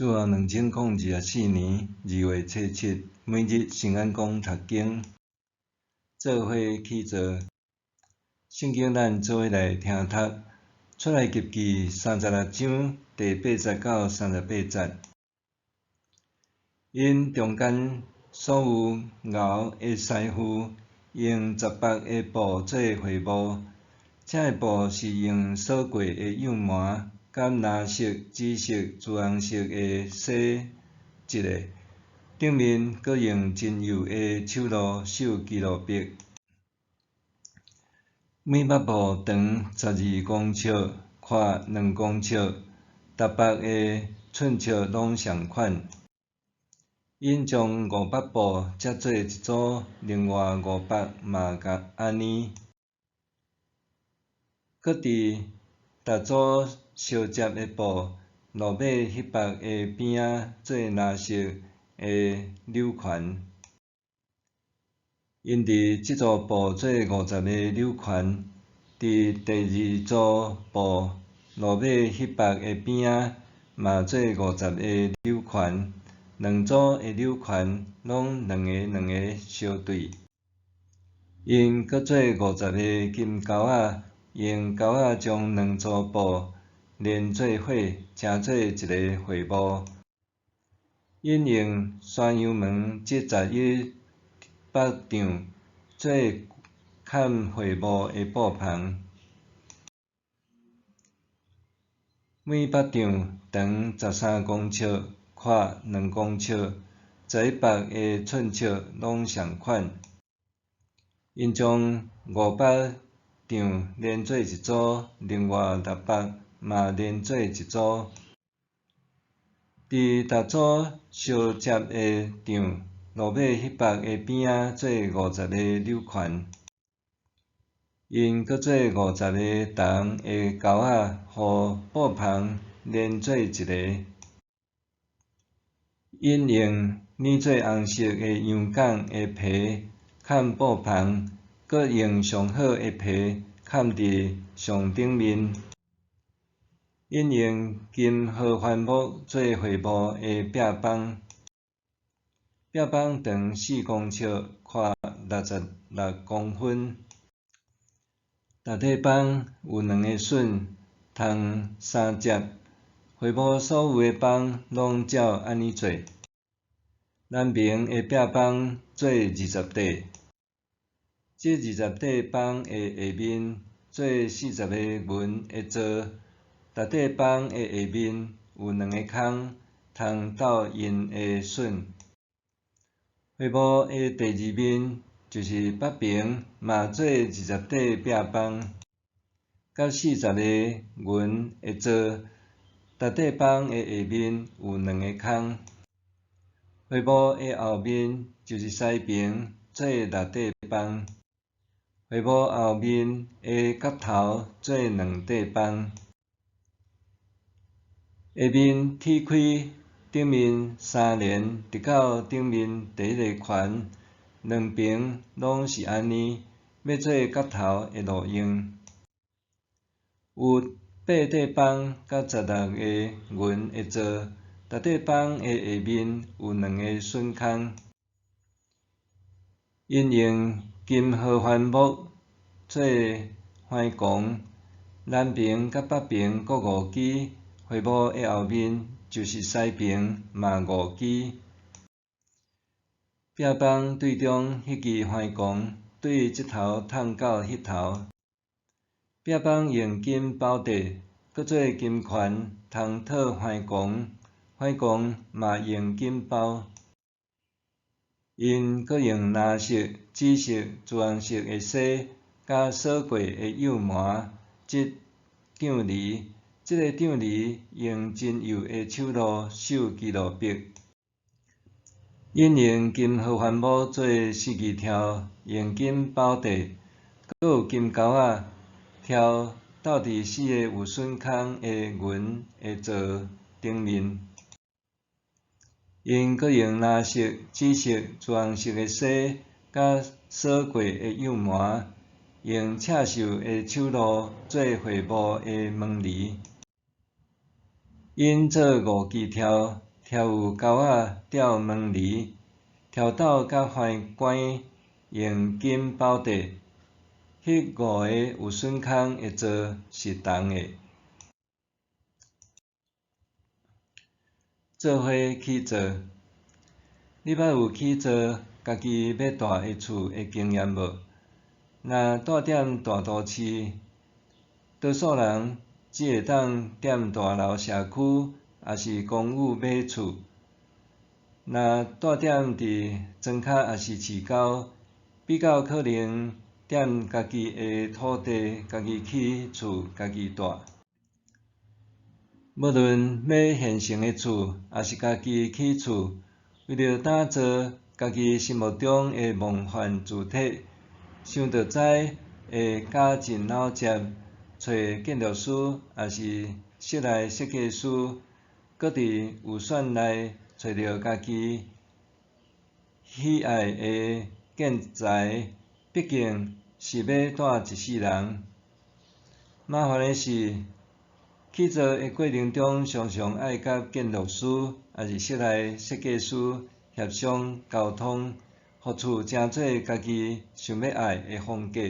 自2024年2月初7，每日圣安宫读经，做伙起坐。圣经咱做伙来听读。出埃及记36章第80到38节。因中间所有熬的师傅用18个布做会幕，这个布是用扫过的幼麻、甲蓝色、紫色、朱红色的丝织的，顶面搁用真幼的手路绣基路伯。每抹布长12公尺，宽2公尺，台北的寸尺拢相款。因将500布接做一组，另外500嘛甲安尼。搁伫逐组相接的布落尾迄幅的边仔做蓝色的纽环。因伫即组布做50个纽环，伫第2组布落尾迄幅的边仔嘛做50个纽环。2组的纽环拢两个相对。因搁做50个金钩仔，用钩仔将2组布连做伙，成做一个会幕。因用山羊毛织11巴掌做嵌会幕的布棚，每巴掌长13公尺，宽2公尺，11巴的寸尺拢相款。因将500丈连做一组，另外600嘛连做一组。伫逐组相接的丈落尾迄幅的边仔做50个纽环。因搁做50个重的钩仔，互布棚连做一个。因用染做红色的羊绾的皮嵌布棚，搁用上好的皮嵌伫上顶面。因用金合欢木做会幕的壁板，壁板长4公尺，宽66公分。大体板有2个榫，通3接。会幕所有的板拢照安尼做。南边的壁板做20块，这20块板的下面做40个纹的做。大块板的下面有2个孔，通倒印的榫。会幕的第2面就是北边，嘛做20块壁板，甲40个纹的做。大块板的下面有2个孔。会幕的后面就是西边，做6块板。会幕后面的角头做2块板。下面铁开，顶面3连，直到顶面第1个环，两边拢是安尼，要做角头会路用。有8块板甲16个纹的做。大块板的下面有2个榫孔。因用金合欢木做环弓，南边甲北边各5支。会幕的后面就是西边，嘛5支。壁板对中迄支环弓，对即头烫到迄头。壁板用金包底，搁做金环，通套环弓。环弓嘛用金包。因搁用蓝色、紫色、朱红色的丝，甲扫过的幼麻织掌梨。这个掌梨用真幼的手路绣基路伯。因用金合欢木做4支条，用金包底，搁有金钩仔条倒伫4个有榫孔的纹的做顶面。因搁用蓝色、紫色、朱红色的丝，甲扫过的幼麻，用刺绣的手路做会幕的门篱。因做5支条，挑有钩仔吊门犁，挑斗甲番管用金包底，迄5个有笋空的座是铜的。做伙起座，你捌有起座家己要住的厝的经验无？若住踮大都市，多数人只会当踮大楼社区，也是公寓买厝。若住踮伫庄脚也是市郊，比较可能踮家己的土地，家己起厝，家己住。无论买现成的厝，也是家己起厝，为了打造家己心目中的梦幻主体，想着知会加紧脑接，找建筑师也是室内设计师，搁伫预算内找到家己喜爱的建材，毕竟是要住一世人。麻烦的是，起座的过程中，常常爱甲建筑师也是室内设计师协商沟通，互厝成做家己想要爱的风格。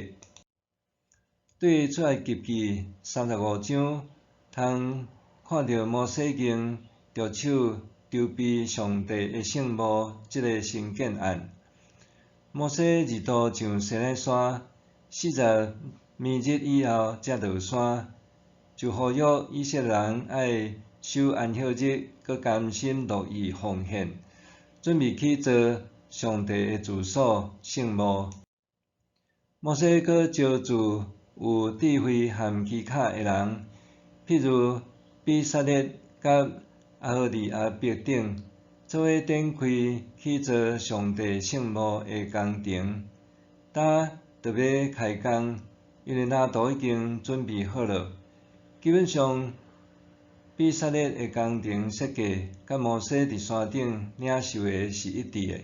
对出埃及记35章，通看到摩西经着手筹备上帝的圣幕这个新建案。摩西二度上西奈山，40暝日以后才落山，就呼吁以色列人爱守安息日，搁甘心乐意奉献，准备起造上帝的住所圣幕。摩西搁招聚有智慧和奇巧的人，譬如比撒列甲阿荷利亚伯等，做伙展开起造上帝圣幕的工程。呾就要开工，因为蓝图已经准备好了。基本上，比撒列的工程设计甲摩西伫山顶领受的是一致的。